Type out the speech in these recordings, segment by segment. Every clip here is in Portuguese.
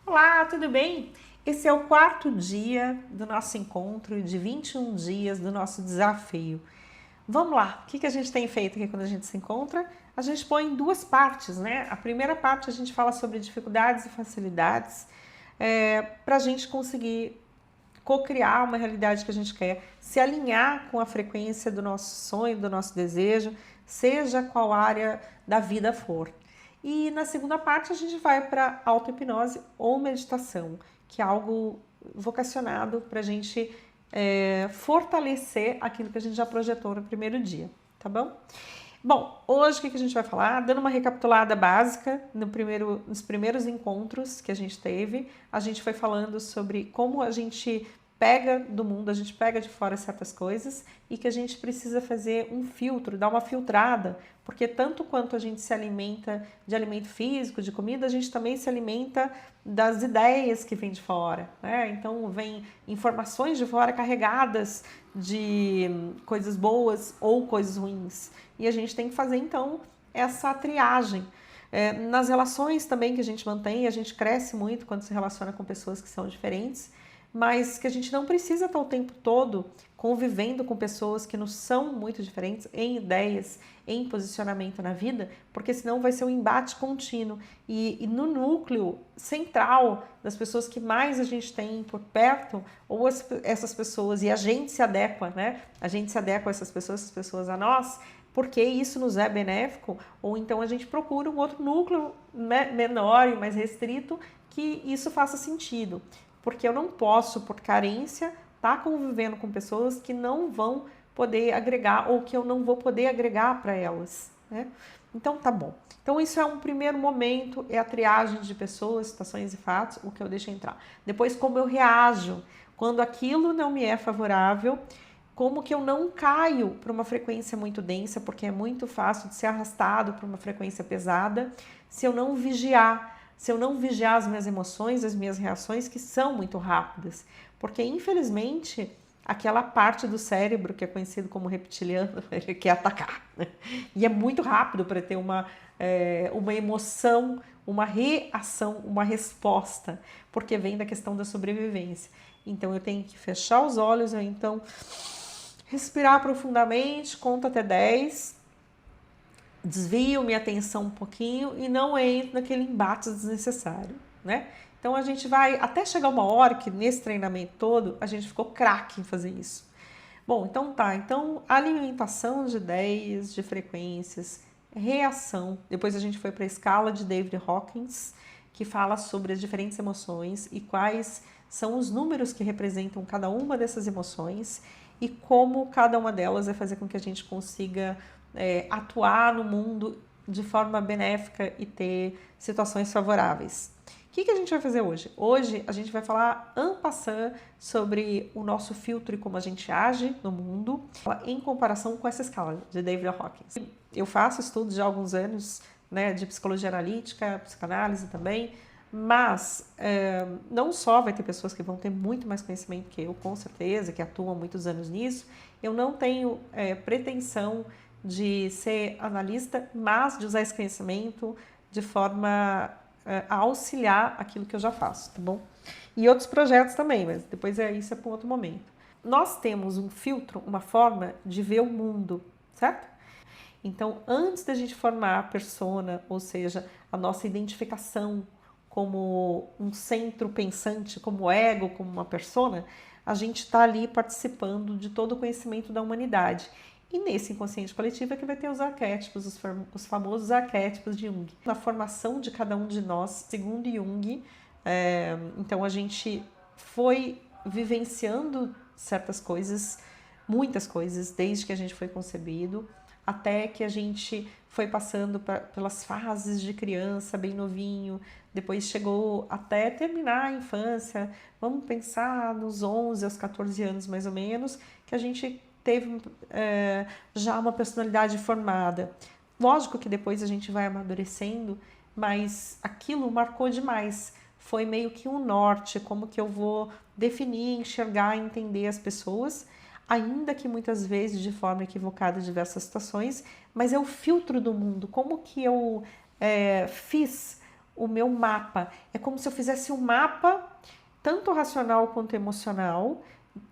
Olá, tudo bem? Esse é o quarto dia do nosso encontro de 21 dias do nosso desafio. Vamos lá, o que a gente tem feito aqui quando a gente se encontra? A gente põe em duas partes, né? A primeira parte a gente fala sobre dificuldades e facilidades para a gente conseguir co-criar uma realidade que a gente quer, se alinhar com a frequência do nosso sonho, do nosso desejo, seja qual área da vida for. E na segunda parte a gente vai para auto-hipnose ou meditação, que é algo vocacionado para a gente fortalecer aquilo que a gente já projetou no primeiro dia, tá bom? Bom, hoje o que a gente vai falar? Dando uma recapitulada básica nos primeiros encontros que a gente teve, a gente foi falando sobre como a gente pega do mundo, a gente pega de fora certas coisas e que a gente precisa fazer um filtro, dar uma filtrada, porque tanto quanto a gente se alimenta de alimento físico, de comida, a gente também se alimenta das ideias que vêm de fora, né? Então vem informações de fora carregadas de coisas boas ou coisas ruins. E a gente tem que fazer então essa triagem. Nas relações também que a gente mantém, a gente cresce muito quando se relaciona com pessoas que são diferentes, mas que a gente não precisa estar o tempo todo convivendo com pessoas que não são muito diferentes em ideias, em posicionamento na vida, porque senão vai ser um embate contínuo. E no núcleo central das pessoas que mais a gente tem por perto, ou essas pessoas, e a gente se adequa, né? A gente se adequa a essas pessoas a nós, porque isso nos é benéfico, ou então a gente procura um outro núcleo menor e mais restrito que isso faça sentido. Porque eu não posso, por carência, estar convivendo com pessoas que não vão poder agregar ou que eu não vou poder agregar para elas, né? Então tá bom. Então isso é um primeiro momento, é a triagem de pessoas, situações e fatos, o que eu deixo entrar. Depois como eu reajo quando aquilo não me é favorável, como que eu não caio para uma frequência muito densa, porque é muito fácil de ser arrastado para uma frequência pesada, se eu não vigiar as minhas emoções, as minhas reações, que são muito rápidas. Porque, infelizmente, aquela parte do cérebro que é conhecido como reptiliano, ele quer atacar, né? E é muito rápido para ter uma emoção, uma reação, uma resposta, porque vem da questão da sobrevivência. Então, eu tenho que fechar os olhos, ou então respirar profundamente, conto até 10, desvio minha atenção um pouquinho e não entro naquele embate desnecessário, né? Então a gente vai até chegar uma hora que nesse treinamento todo a gente ficou craque em fazer isso. Bom, então tá. Então alimentação de ideias, de frequências, reação. Depois a gente foi para a escala de David Hawkins, que fala sobre as diferentes emoções e quais são os números que representam cada uma dessas emoções e como cada uma delas vai fazer com que a gente consiga atuar no mundo de forma benéfica e ter situações favoráveis. O que a gente vai fazer hoje? Hoje a gente vai falar en passant sobre o nosso filtro e como a gente age no mundo em comparação com essa escala de David Hawkins. Eu faço estudos já há alguns anos, né, de psicologia analítica, psicanálise também, mas não só vai ter pessoas que vão ter muito mais conhecimento que eu, com certeza, que atuam há muitos anos nisso. Eu não tenho pretensão de ser analista, mas de usar esse conhecimento de forma a auxiliar aquilo que eu já faço, tá bom? E outros projetos também, mas depois isso é para um outro momento. Nós temos um filtro, uma forma de ver o mundo, certo? Então, antes da gente formar a persona, ou seja, a nossa identificação como um centro pensante, como ego, como uma persona, a gente está ali participando de todo o conhecimento da humanidade. E nesse inconsciente coletivo é que vai ter os arquétipos, os famosos arquétipos de Jung. Na formação de cada um de nós, segundo Jung, então a gente foi vivenciando certas coisas, muitas coisas, desde que a gente foi concebido, até que a gente foi passando pelas fases de criança, bem novinho, depois chegou até terminar a infância, vamos pensar nos 11 aos 14 anos mais ou menos, que a gente teve já uma personalidade formada. Lógico que depois a gente vai amadurecendo, mas aquilo marcou demais. Foi meio que um norte, como que eu vou definir, enxergar, entender as pessoas, ainda que muitas vezes de forma equivocada em diversas situações, mas é o filtro do mundo, como que eu fiz o meu mapa. É como se eu fizesse um mapa, tanto racional quanto emocional,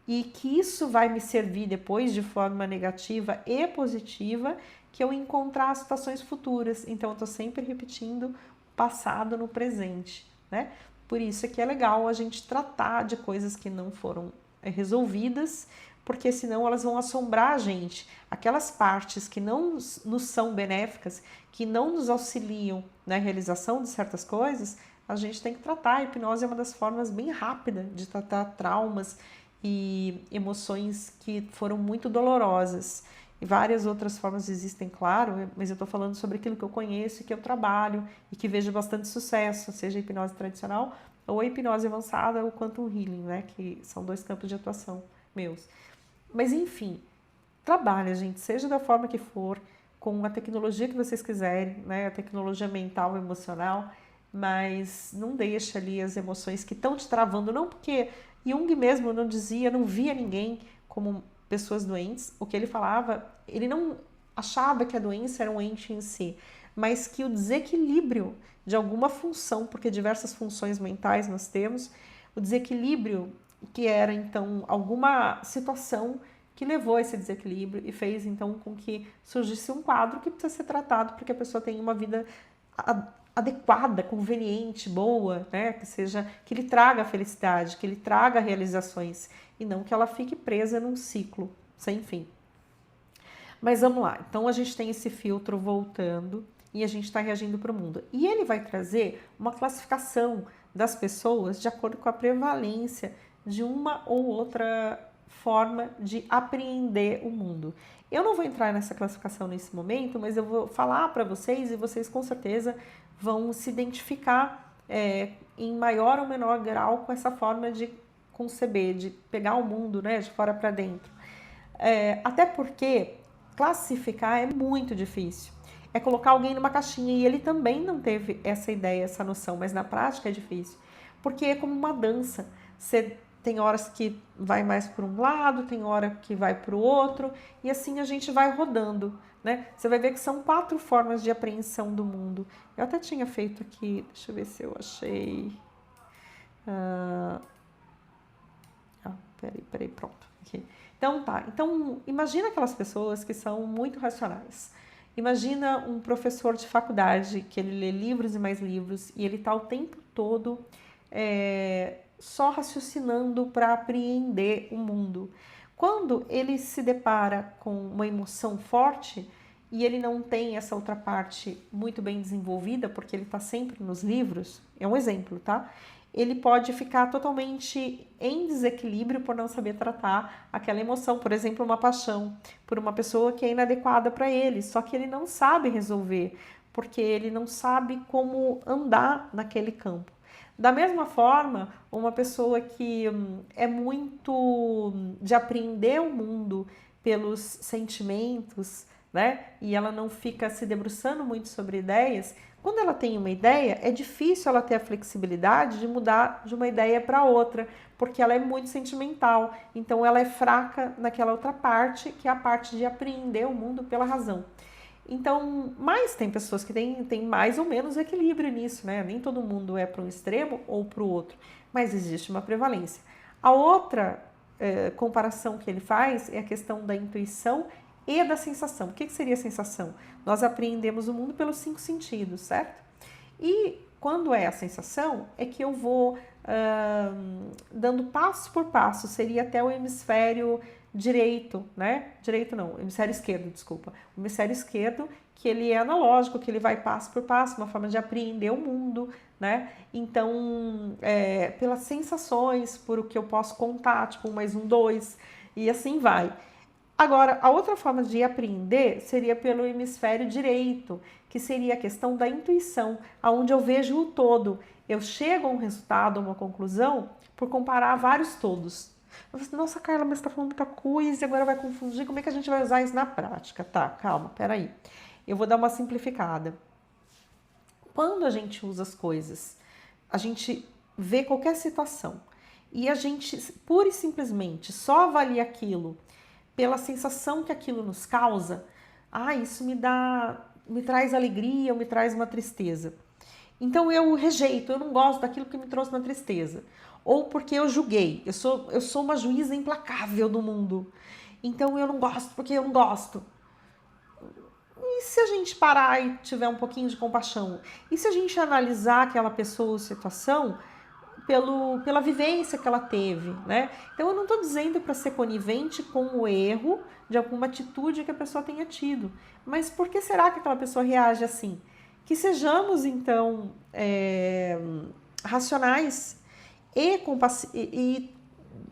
e que isso vai me servir depois de forma negativa e positiva, que eu encontrar situações futuras. Então, eu estou sempre repetindo o passado no presente, né? Por isso é que é legal a gente tratar de coisas que não foram resolvidas, porque senão elas vão assombrar a gente. Aquelas partes que não nos são benéficas, que não nos auxiliam na realização de certas coisas, a gente tem que tratar. A hipnose é uma das formas bem rápidas de tratar traumas e emoções que foram muito dolorosas. E várias outras formas existem, claro, mas eu estou falando sobre aquilo que eu conheço e que eu trabalho e que vejo bastante sucesso, seja a hipnose tradicional ou a hipnose avançada ou Quantum Healing, né, que são 2 campos de atuação meus. Mas enfim, trabalha, gente, seja da forma que for, com a tecnologia que vocês quiserem, né, a tecnologia mental, emocional, mas não deixa ali as emoções que estão te travando, não, porque Jung mesmo não dizia, não via ninguém como pessoas doentes. O que ele falava, ele não achava que a doença era um ente em si, mas que o desequilíbrio de alguma função, porque diversas funções mentais nós temos, o desequilíbrio que era então alguma situação que levou a esse desequilíbrio e fez então com que surgisse um quadro que precisa ser tratado para que a pessoa tenha uma vida adequada, conveniente, boa, né? Que lhe traga felicidade, que lhe traga realizações e não que ela fique presa num ciclo sem fim. Mas vamos lá, então a gente tem esse filtro voltando e a gente está reagindo para o mundo. E ele vai trazer uma classificação das pessoas de acordo com a prevalência de uma ou outra forma de apreender o mundo. Eu não vou entrar nessa classificação nesse momento, mas eu vou falar para vocês e vocês com certeza vão se identificar em maior ou menor grau com essa forma de conceber, de pegar o mundo, né, de fora para dentro. Até porque classificar é muito difícil. É colocar alguém numa caixinha e ele também não teve essa ideia, essa noção, mas na prática é difícil. Porque é como uma dança. Você tem horas que vai mais para um lado, tem hora que vai para o outro, e assim a gente vai rodando, né? Você vai ver que são 4 formas de apreensão do mundo. Eu até tinha feito aqui, deixa eu ver se eu achei. Peraí, pronto. Aqui. Então tá, então imagina aquelas pessoas que são muito racionais. Imagina um professor de faculdade que ele lê livros e mais livros e ele tá o tempo todo só raciocinando para apreender o mundo. Quando ele se depara com uma emoção forte e ele não tem essa outra parte muito bem desenvolvida, porque ele está sempre nos livros, é um exemplo, tá? Ele pode ficar totalmente em desequilíbrio por não saber tratar aquela emoção, por exemplo, uma paixão por uma pessoa que é inadequada para ele, só que ele não sabe resolver, porque ele não sabe como andar naquele campo. Da mesma forma, uma pessoa que é muito de apreender o mundo pelos sentimentos, né? E ela não fica se debruçando muito sobre ideias. Quando ela tem uma ideia, é difícil ela ter a flexibilidade de mudar de uma ideia para outra, porque ela é muito sentimental. Então, ela é fraca naquela outra parte, que é a parte de apreender o mundo pela razão. Então, mas tem pessoas que têm mais ou menos equilíbrio nisso, né? Nem todo mundo é para um extremo ou para o outro, mas existe uma prevalência. A outra comparação que ele faz é a questão da intuição e da sensação. O que seria a sensação? Nós apreendemos o mundo pelos 5 sentidos, certo? E quando é a sensação, é que eu vou dando passo por passo, seria até o hemisfério direito, né? Direito não, hemisfério esquerdo, desculpa. O hemisfério esquerdo, que ele é analógico, que ele vai passo por passo, uma forma de apreender o mundo, né? Então, pelas sensações, por o que eu posso contar, tipo 1 mais 1, 2, e assim vai. Agora, a outra forma de aprender seria pelo hemisfério direito, que seria a questão da intuição, onde eu vejo o todo. Eu chego a um resultado, a uma conclusão, por comparar vários todos. Eu falei, nossa, Carla, mas você está falando muita coisa e agora vai confundir. Como é que a gente vai usar isso na prática? Tá, calma, peraí. Eu vou dar uma simplificada. Quando a gente usa as coisas, a gente vê qualquer situação e a gente, pura e simplesmente, só avalia aquilo pela sensação que aquilo nos causa, isso me traz alegria ou me traz uma tristeza. Então eu rejeito, eu não gosto daquilo que me trouxe na tristeza. Ou porque eu julguei, eu sou uma juíza implacável do mundo. Então eu não gosto porque eu não gosto. E se a gente parar e tiver um pouquinho de compaixão? E se a gente analisar aquela pessoa ou situação pela vivência que ela teve, né? Então eu não estou dizendo para ser conivente com o erro de alguma atitude que a pessoa tenha tido, mas por que será que aquela pessoa reage assim? Que sejamos então racionais e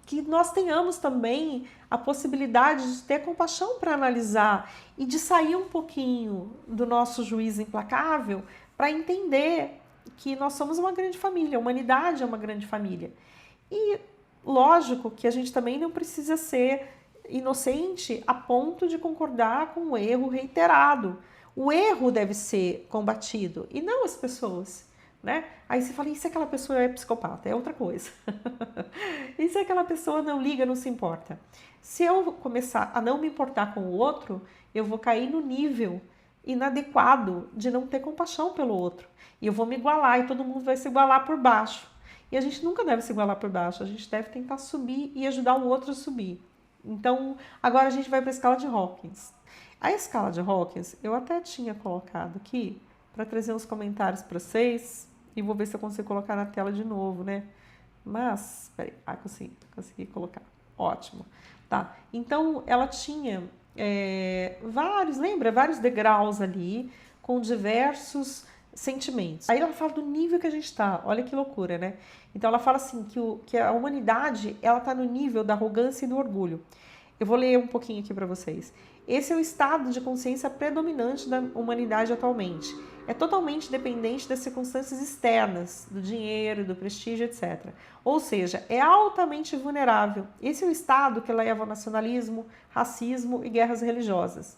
que nós tenhamos também a possibilidade de ter compaixão para analisar e de sair um pouquinho do nosso juízo implacável para entender que nós somos uma grande família, a humanidade é uma grande família. E lógico que a gente também não precisa ser inocente a ponto de concordar com o erro reiterado. O erro deve ser combatido e não as pessoas, né? Aí você fala, e se aquela pessoa é psicopata? É outra coisa. E se aquela pessoa não liga, não se importa? Se eu começar a não me importar com o outro, eu vou cair no nível inadequado de não ter compaixão pelo outro. E eu vou me igualar e todo mundo vai se igualar por baixo. E a gente nunca deve se igualar por baixo, a gente deve tentar subir e ajudar o outro a subir. Então, agora a gente vai para a escala de Hawkins. A escala de Hawkins, eu até tinha colocado aqui para trazer uns comentários para vocês e vou ver se eu consigo colocar na tela de novo, né? Mas, peraí, consegui colocar. Ótimo. Tá, então ela tinha vários degraus ali, com diversos sentimentos. Aí ela fala do nível que a gente está, olha que loucura, né? Então ela fala assim, que a humanidade, ela está no nível da arrogância e do orgulho. Eu vou ler um pouquinho aqui para vocês. Esse é o estado de consciência predominante da humanidade atualmente. É totalmente dependente das circunstâncias externas, do dinheiro, do prestígio, etc. Ou seja, é altamente vulnerável. Esse é o estado que leva ao nacionalismo, racismo e guerras religiosas.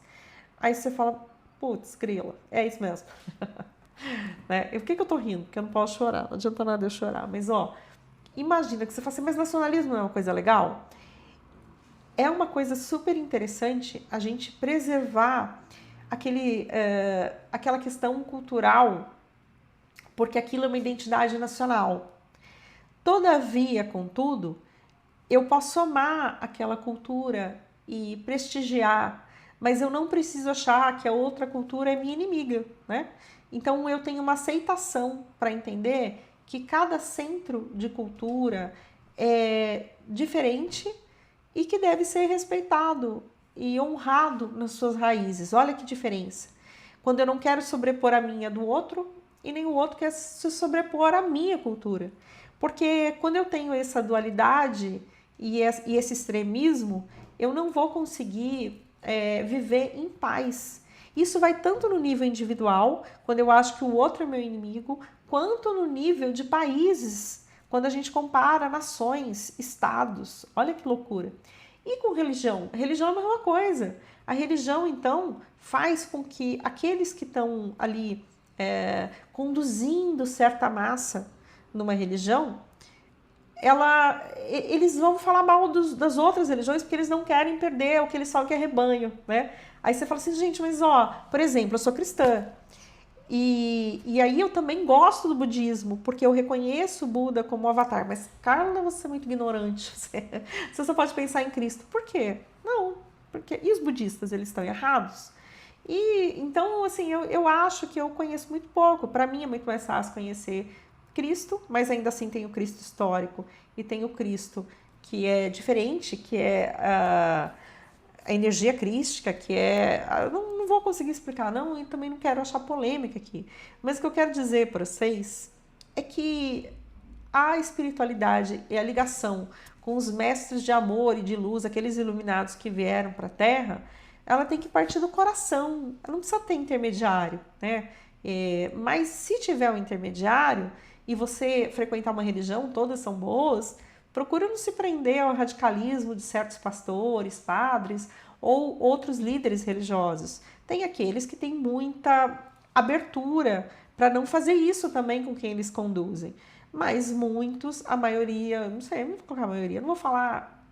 Aí você fala, putz, grila, é isso mesmo. Né? E por que eu tô rindo? Porque eu não posso chorar, não adianta nada eu chorar. Mas, imagina que você fala assim, mas nacionalismo não é uma coisa legal? É uma coisa super interessante a gente preservar aquela questão cultural, porque aquilo é uma identidade nacional. Todavia, contudo, eu posso amar aquela cultura e prestigiar, mas eu não preciso achar que a outra cultura é minha inimiga, né? Então eu tenho uma aceitação para entender que cada centro de cultura é diferente e que deve ser respeitado e honrado nas suas raízes. Olha que diferença. Quando eu não quero sobrepor a minha do outro e nem o outro quer se sobrepor à minha cultura. Porque quando eu tenho essa dualidade e esse extremismo, eu não vou conseguir viver em paz. Isso vai tanto no nível individual, quando eu acho que o outro é meu inimigo, quanto no nível de países, quando a gente compara nações, estados. Olha que loucura. E com religião? A religião é a mesma coisa. A religião, então, faz com que aqueles que estão ali conduzindo certa massa numa religião, eles vão falar mal das outras religiões porque eles não querem perder o que eles falam que é rebanho, né? Aí você fala assim, gente, mas por exemplo, eu sou cristã. E aí eu também gosto do budismo, porque eu reconheço o Buda como avatar. Mas, Carla, você é muito ignorante. Você só pode pensar em Cristo. Por quê? Não. E os budistas, eles estão errados? E então, assim, eu acho que eu conheço muito pouco. Para mim é muito mais fácil conhecer Cristo, mas ainda assim tem o Cristo histórico e tem o Cristo que é diferente, que é a energia crística, que eu não vou conseguir explicar não, e também não quero achar polêmica aqui, mas o que eu quero dizer para vocês é que a espiritualidade e a ligação com os mestres de amor e de luz, aqueles iluminados que vieram para a Terra, ela tem que partir do coração, ela não precisa ter intermediário, né? Mas se tiver um intermediário e você frequentar uma religião, todas são boas, procura não se prender ao radicalismo de certos pastores, padres ou outros líderes religiosos. Tem aqueles que têm muita abertura para não fazer isso também com quem eles conduzem. Mas muitos, a maioria, não sei, não vou colocar a maioria, não vou falar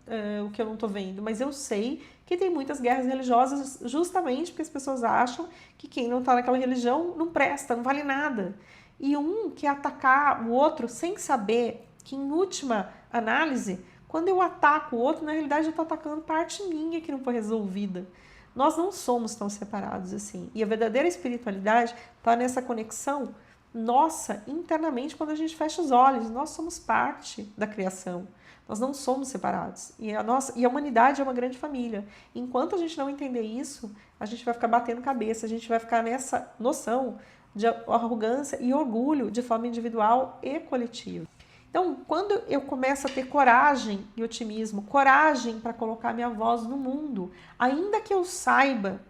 o que eu não estou vendo, mas eu sei que tem muitas guerras religiosas justamente porque as pessoas acham que quem não está naquela religião não presta, não vale nada. e um que é atacar o outro sem saber que, em última análise, quando eu ataco o outro, na realidade eu estou atacando parte minha que não foi resolvida. Nós não somos tão separados assim. E a verdadeira espiritualidade está nessa conexão nossa internamente quando a gente fecha os olhos. Nós somos parte da criação. Nós não somos separados. E a humanidade é uma grande família. Enquanto a gente não entender isso, a gente vai ficar batendo cabeça, a gente vai ficar nessa noção de arrogância e orgulho de forma individual e coletiva. Então, quando eu começo a ter coragem e otimismo, coragem para colocar minha voz no mundo, ainda que eu saiba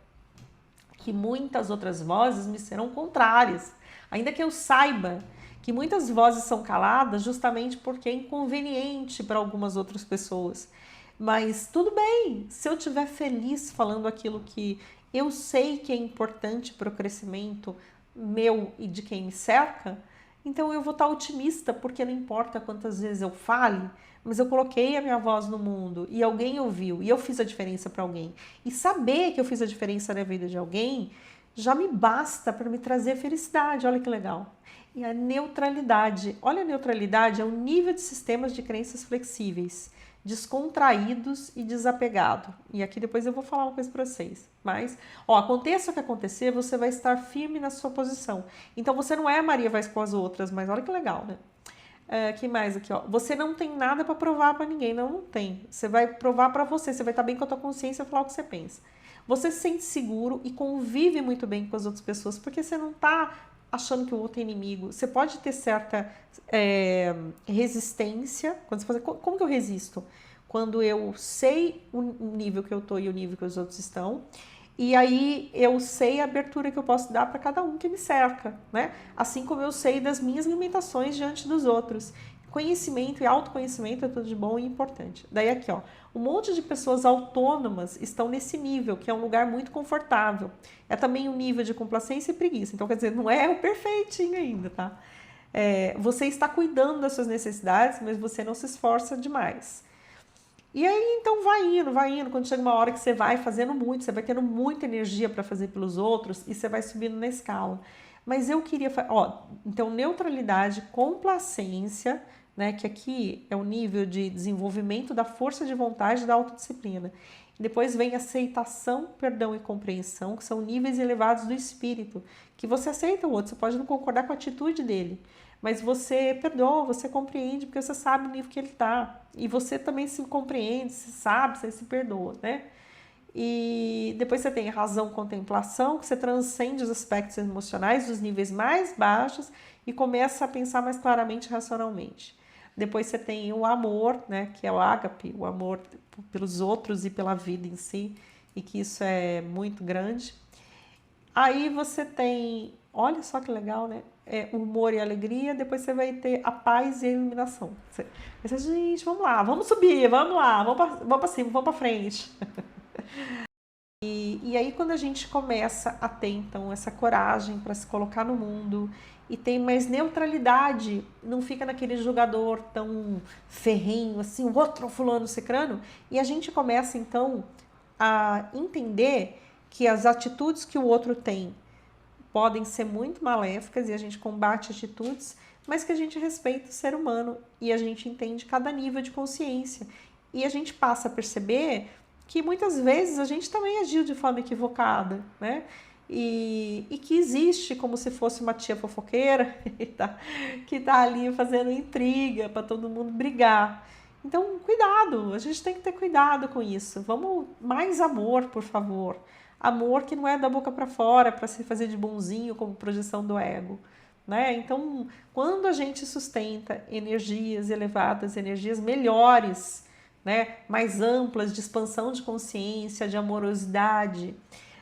que muitas outras vozes me serão contrárias, ainda que eu saiba que muitas vozes são caladas justamente porque é inconveniente para algumas outras pessoas. Mas tudo bem, se eu estiver feliz falando aquilo que eu sei que é importante para o crescimento meu e de quem me cerca, então eu vou estar otimista, porque não importa quantas vezes eu fale, mas eu coloquei a minha voz no mundo e alguém ouviu e eu fiz a diferença para alguém. E saber que eu fiz a diferença na vida de alguém já me basta para me trazer felicidade. Olha que legal. E a neutralidade. Olha, a neutralidade é um nível de sistemas de crenças flexíveis, descontraídos e desapegado. E aqui depois eu vou falar uma coisa para vocês. Mas, aconteça o que acontecer, você vai estar firme na sua posição. Então você não é a Maria vai com as outras, mas olha que legal, né? Que mais aqui, ó? Você não tem nada para provar para ninguém, não tem. Você vai provar para você, você vai estar bem com a tua consciência e falar o que você pensa. Você se sente seguro e convive muito bem com as outras pessoas, porque você não está achando que o outro é inimigo. Você pode ter certa resistência. Quando você fala, como que eu resisto? Quando eu sei o nível que eu estou e o nível que os outros estão. E aí eu sei a abertura que eu posso dar para cada um que me cerca, né? Assim como eu sei das minhas limitações diante dos outros. Conhecimento e autoconhecimento é tudo de bom e importante. Daí aqui, ó, um monte de pessoas autônomas estão nesse nível, que é um lugar muito confortável. É também um nível de complacência e preguiça. Então, quer dizer, não é o perfeitinho ainda, tá? Você está cuidando das suas necessidades, mas você não se esforça demais. E aí, então, vai indo. Quando chega uma hora que você vai fazendo muito, você vai tendo muita energia para fazer pelos outros e você vai subindo na escala. Mas eu queria... então, neutralidade, complacência, né? Que aqui é o nível de desenvolvimento da força de vontade e da autodisciplina. Depois vem aceitação, perdão e compreensão, que são níveis elevados do espírito, que você aceita o outro, você pode não concordar com a atitude dele, mas você perdoa, você compreende, porque você sabe o nível que ele está. E você também se compreende, se sabe, você se perdoa, né? E depois você tem razão, contemplação, que você transcende os aspectos emocionais dos níveis mais baixos e começa a pensar mais claramente racionalmente. Depois você tem o amor, né, que é o ágape, o amor pelos outros e pela vida em si, e que isso é muito grande. Aí você tem, olha só que legal, né? Humor e alegria, depois você vai ter a paz e a iluminação. Você, gente, vamos lá, vamos subir, vamos lá, vamos para cima, vamos para frente. E aí quando a gente começa a ter, então, essa coragem para se colocar no mundo e tem mais neutralidade, não fica naquele jogador tão ferrenho, assim, o outro fulano cicrano, e a gente começa, então, a entender que as atitudes que o outro tem podem ser muito maléficas e a gente combate atitudes, mas que a gente respeita o ser humano e a gente entende cada nível de consciência. E a gente passa a perceber que muitas vezes a gente também agiu de forma equivocada, né? E que existe como se fosse uma tia fofoqueira que tá ali fazendo intriga para todo mundo brigar. Então, cuidado, a gente tem que ter cuidado com isso. Vamos, mais amor, por favor. Amor que não é da boca para fora, para se fazer de bonzinho, como projeção do ego, né? Então, quando a gente sustenta energias elevadas, energias melhores, né, mais amplas, de expansão de consciência, de amorosidade,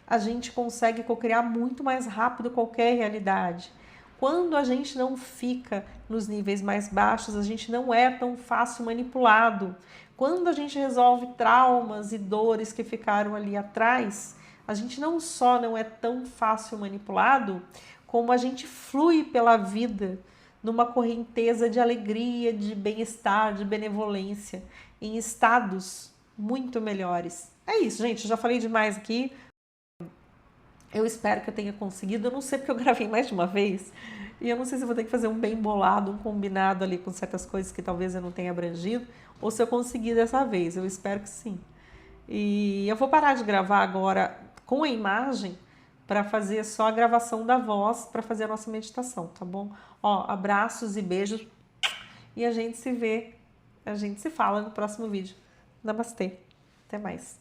a gente consegue cocriar muito mais rápido qualquer realidade. Quando a gente não fica nos níveis mais baixos, a gente não é tão fácil manipulado. Quando a gente resolve traumas e dores que ficaram ali atrás, a gente não só não é tão fácil manipulado, como a gente flui pela vida numa correnteza de alegria, de bem-estar, de benevolência, em estados muito melhores. É isso, gente, eu já falei demais aqui. Eu espero que eu tenha conseguido. Eu não sei porque eu gravei mais de uma vez. E eu não sei se eu vou ter que fazer um bem bolado, um combinado ali com certas coisas que talvez eu não tenha abrangido. Ou se eu conseguir dessa vez. Eu espero que sim. E eu vou parar de gravar agora com a imagem para fazer só a gravação da voz para fazer a nossa meditação, tá bom? Ó, abraços e beijos. E a gente se vê, a gente se fala no próximo vídeo. Namastê. Até mais.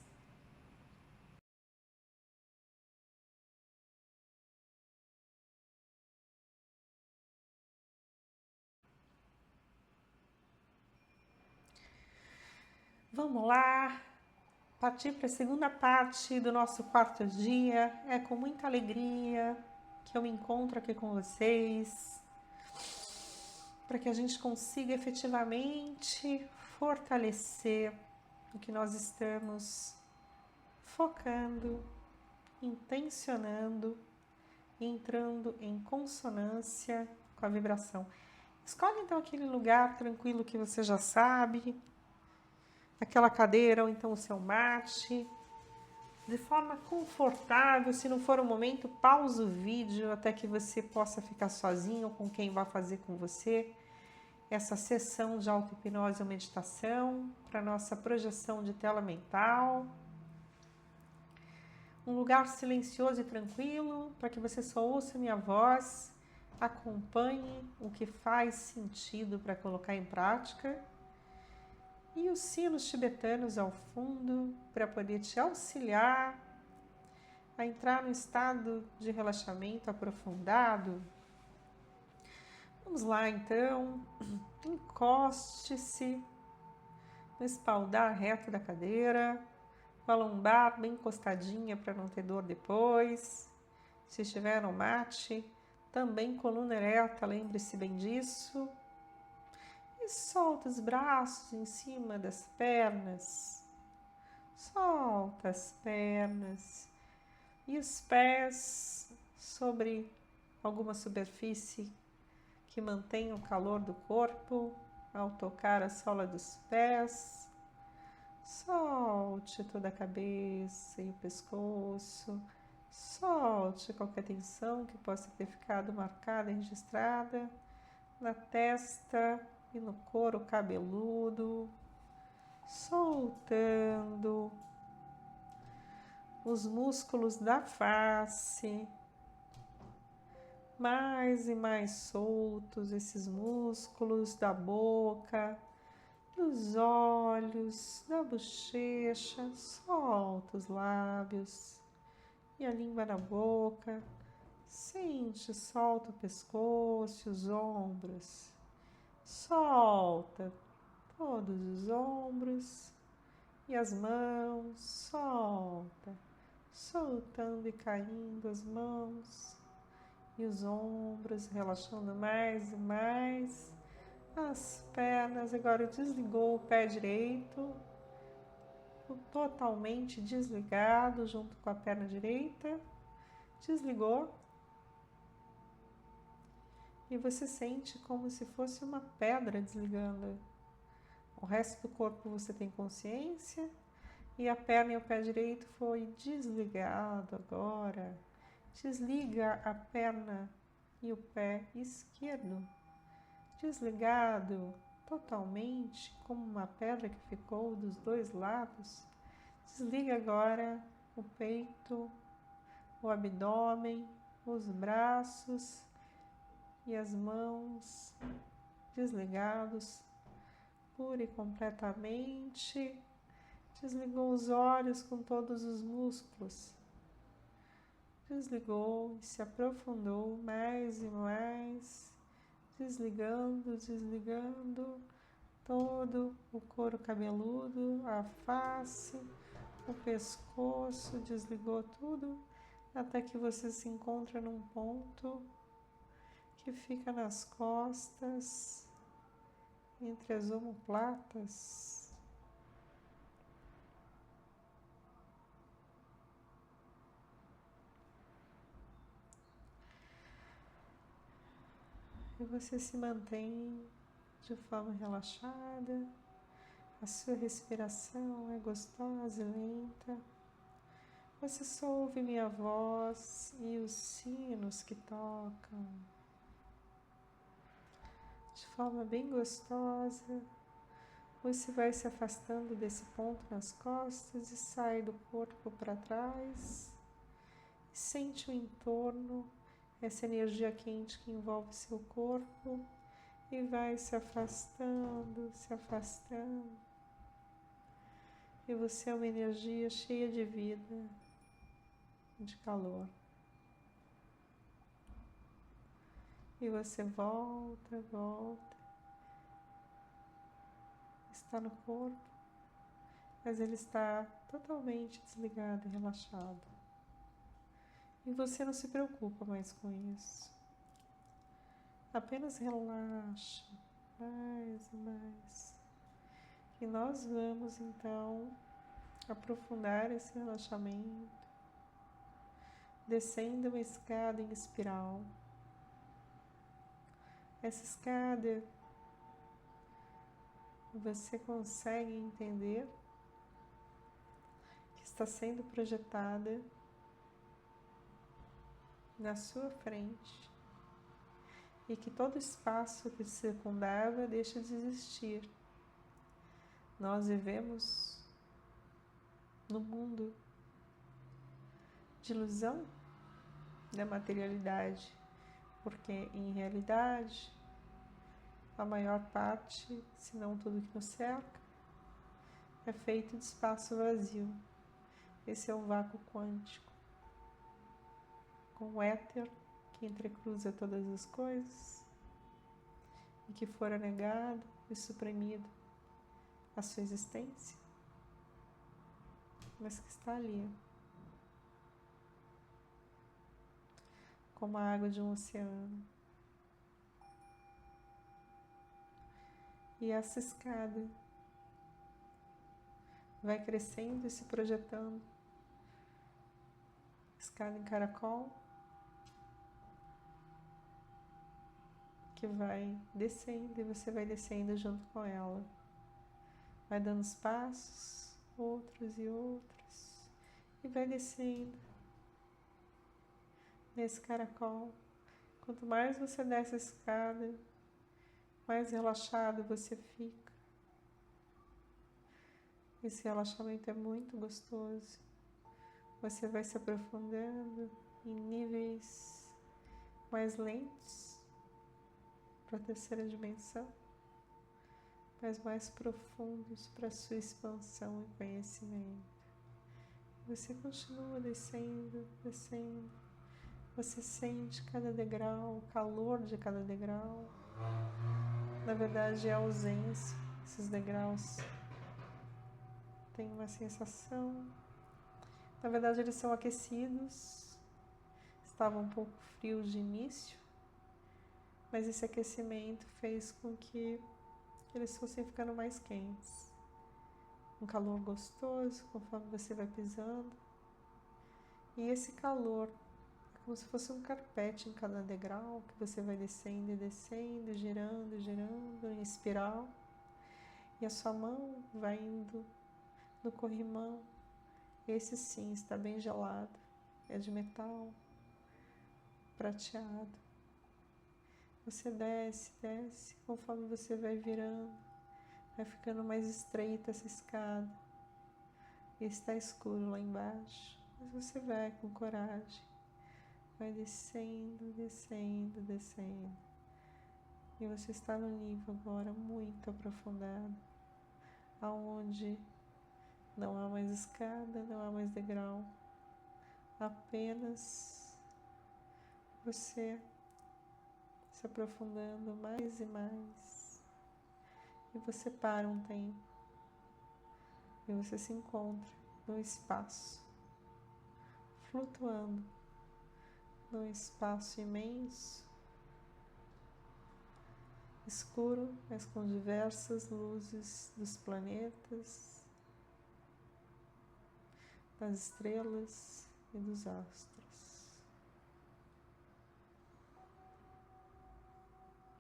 Vamos lá, partir para a segunda parte do nosso quarto dia. É com muita alegria que eu me encontro aqui com vocês, para que a gente consiga efetivamente fortalecer o que nós estamos focando, intencionando, entrando em consonância com a vibração. Escolhe então aquele lugar tranquilo que você já sabe, aquela cadeira ou então o seu mate, de forma confortável. Se não for o momento, pausa o vídeo até que você possa ficar sozinho ou com quem vai fazer com você essa sessão de auto-hipnose ou meditação para nossa projeção de tela mental. Um lugar silencioso e tranquilo para que você só ouça minha voz, acompanhe o que faz sentido para colocar em prática. E os sinos tibetanos ao fundo para poder te auxiliar a entrar no estado de relaxamento aprofundado. Vamos lá então, encoste-se no espaldar reto da cadeira, com a lombar bem encostadinha para não ter dor depois. Se estiver no mate, também coluna ereta, lembre-se bem disso. E solta os braços em cima das pernas. Solta as pernas e os pés sobre alguma superfície que mantenha o calor do corpo ao tocar a sola dos pés. Solte toda a cabeça e o pescoço. Solte qualquer tensão que possa ter ficado marcada e registrada na testa e no couro cabeludo, soltando os músculos da face, mais e mais soltos esses músculos da boca, dos olhos, da bochecha, solta os lábios e a língua na boca. Sente, solta o pescoço e os ombros. Solta todos os ombros e as mãos. Solta, soltando e caindo as mãos e os ombros, relaxando mais e mais as pernas. Agora desligou o pé direito, totalmente desligado junto com a perna direita. Desligou. E você sente como se fosse uma pedra desligando. O resto do corpo você tem consciência e a perna e o pé direito foi desligado agora. Desliga a perna e o pé esquerdo. Desligado totalmente, como uma pedra que ficou dos dois lados. Desliga agora o peito, o abdômen, os braços e as mãos desligados pura e completamente. Desligou os olhos com todos os músculos. Desligou e se aprofundou mais e mais, desligando, desligando todo o couro cabeludo, a face, o pescoço, desligou tudo até que você se encontra num ponto que fica nas costas, entre as omoplatas. E você se mantém de forma relaxada, a sua respiração é gostosa e lenta, Você só ouve minha voz e os sinos que tocam de forma bem gostosa. Você vai se afastando desse ponto nas costas e sai do corpo para trás. Sente o entorno, essa energia quente que envolve seu corpo e vai se afastando, se afastando. E você é uma energia cheia de vida, de calor. E você volta, volta. Está no corpo, mas ele está totalmente desligado e relaxado. E você não se preocupa mais com isso. Apenas relaxa mais e mais. E nós vamos então aprofundar esse relaxamento, descendo uma escada em espiral. Essa escada você consegue entender que está sendo projetada na sua frente e que todo espaço que te circundava deixa de existir. Nós vivemos no mundo de ilusão da materialidade, porque em realidade a maior parte, se não tudo que nos cerca, é feito de espaço vazio. Esse é o vácuo quântico, com o éter que entrecruza todas as coisas e que fora negado e suprimido a sua existência, mas que está ali, como a água de um oceano. E essa escada vai crescendo e se projetando, escada em caracol, que vai descendo e você vai descendo junto com ela. Vai dando os passos, outros e outros, e vai descendo nesse caracol. Quanto mais você desce a escada, mais relaxado você fica. Esse relaxamento é muito gostoso. Você vai se aprofundando em níveis mais lentos para a terceira dimensão, mas mais profundos para a sua expansão e conhecimento. Você continua descendo, descendo. Você sente cada degrau, o calor de cada degrau. Na verdade, é a ausência. Esses degraus têm uma sensação. Na verdade, eles são aquecidos. Estavam um pouco frios de início, mas esse aquecimento fez com que eles fossem ficando mais quentes. Um calor gostoso conforme você vai pisando. E esse calor é como se fosse um carpete em cada degrau, que você vai descendo e descendo, girando, girando em espiral. E a sua mão vai indo no corrimão. Esse sim está bem gelado. É de metal prateado. Você desce, desce, conforme você vai virando, vai ficando mais estreita essa escada. E está escuro lá embaixo, mas você vai com coragem. Vai descendo, descendo, descendo. E você está no nível agora muito aprofundado, aonde não há mais escada, não há mais degrau. Apenas você se aprofundando mais e mais. E você para um tempo. E você se encontra no espaço, flutuando num espaço imenso, escuro, mas com diversas luzes dos planetas, das estrelas e dos astros.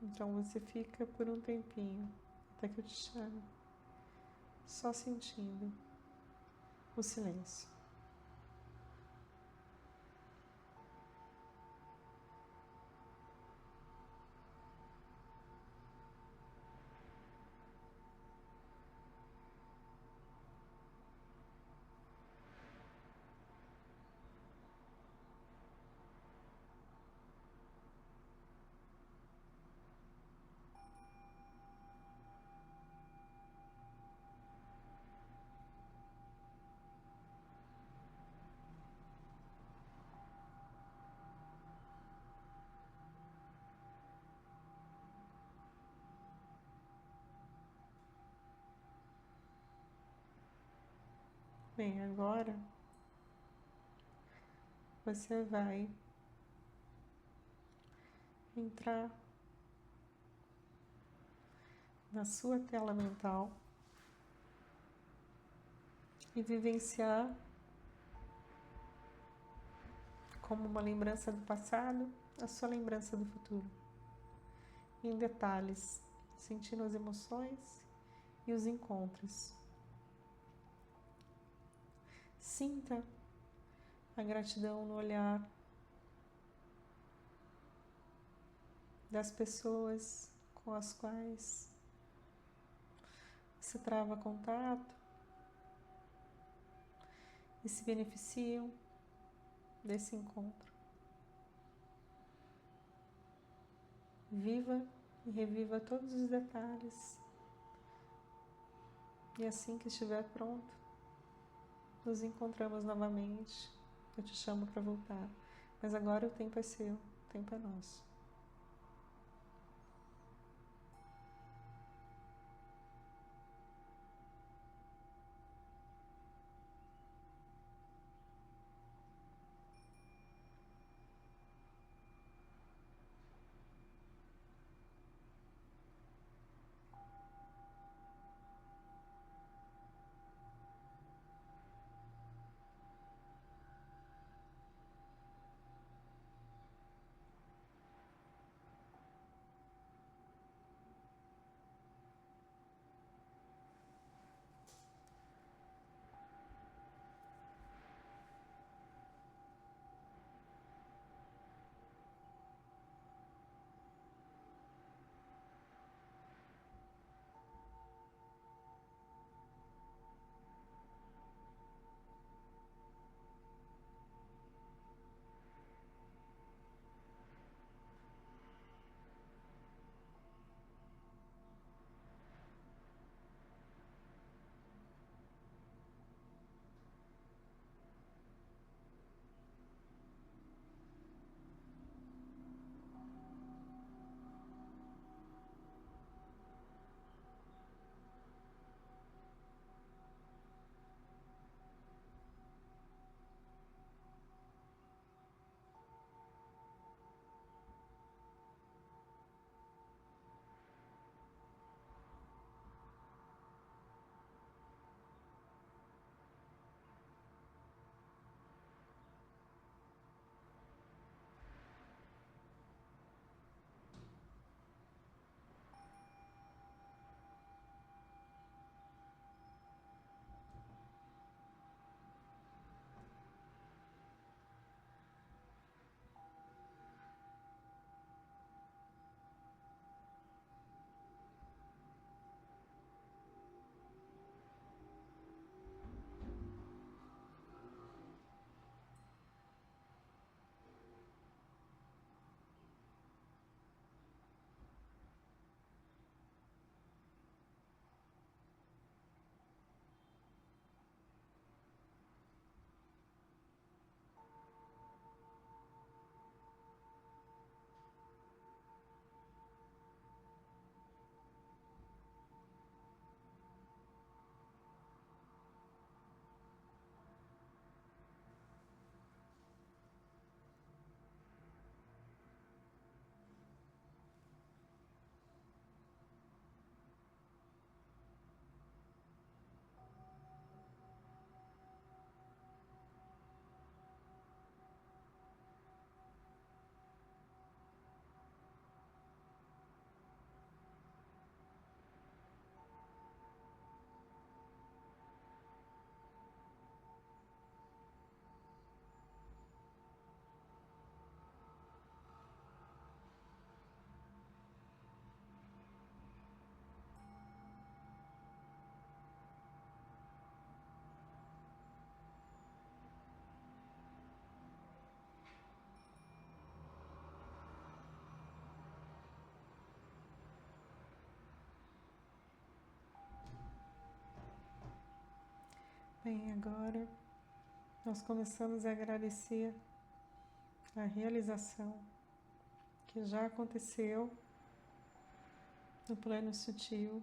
Então você fica por um tempinho, até que eu te chame, só sentindo o silêncio. Bem, agora você vai entrar na sua tela mental e vivenciar como uma lembrança do passado a sua lembrança do futuro, em detalhes, sentindo as emoções e os encontros. Sinta a gratidão no olhar das pessoas com as quais você trava contato e se beneficiam desse encontro. Viva e reviva todos os detalhes. E assim que estiver pronto, nos encontramos novamente. Eu te chamo para voltar. Mas agora o tempo é seu, o tempo é nosso. Bem, agora nós começamos a agradecer a realização que já aconteceu no plano sutil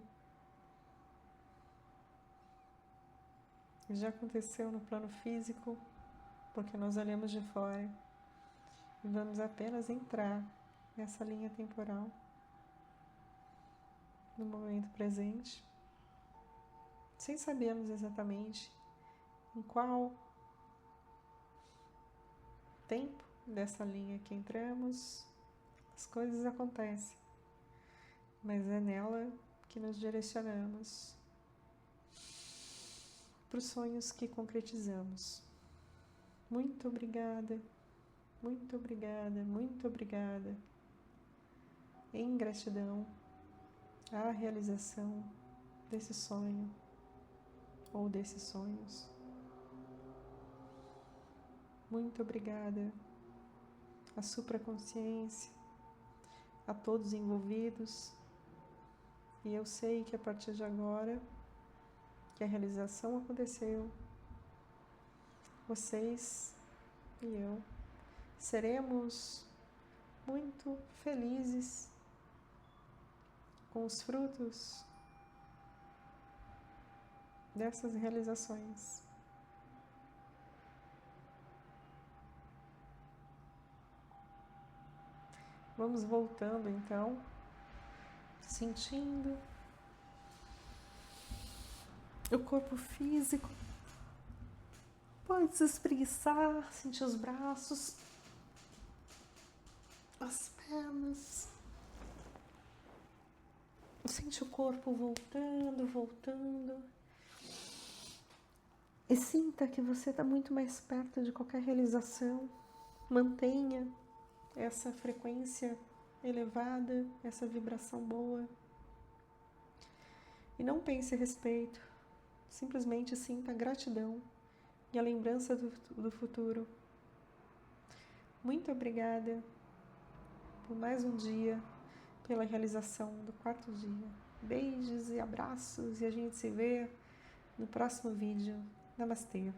já aconteceu no plano físico, porque nós olhamos de fora e vamos apenas entrar nessa linha temporal, no momento presente, sem sabermos exatamente em qual tempo dessa linha que entramos, as coisas acontecem, mas é nela que nos direcionamos para os sonhos que concretizamos. Muito obrigada, muito obrigada, muito obrigada. Em gratidão à realização desse sonho ou desses sonhos. Muito obrigada à supraconsciência, a todos envolvidos. E eu sei que a partir de agora que a realização aconteceu, vocês e eu seremos muito felizes com os frutos dessas realizações. Vamos voltando então, sentindo o corpo físico. Pode se espreguiçar, sentir os braços, as pernas. Sente o corpo voltando, voltando. E sinta que você está muito mais perto de qualquer realização. Mantenha essa frequência elevada, essa vibração boa. E não pense a respeito. Simplesmente sinta a gratidão e a lembrança do futuro. Muito obrigada por mais um dia, pela realização do 4º dia. Beijos e abraços e a gente se vê no próximo vídeo. Namastê.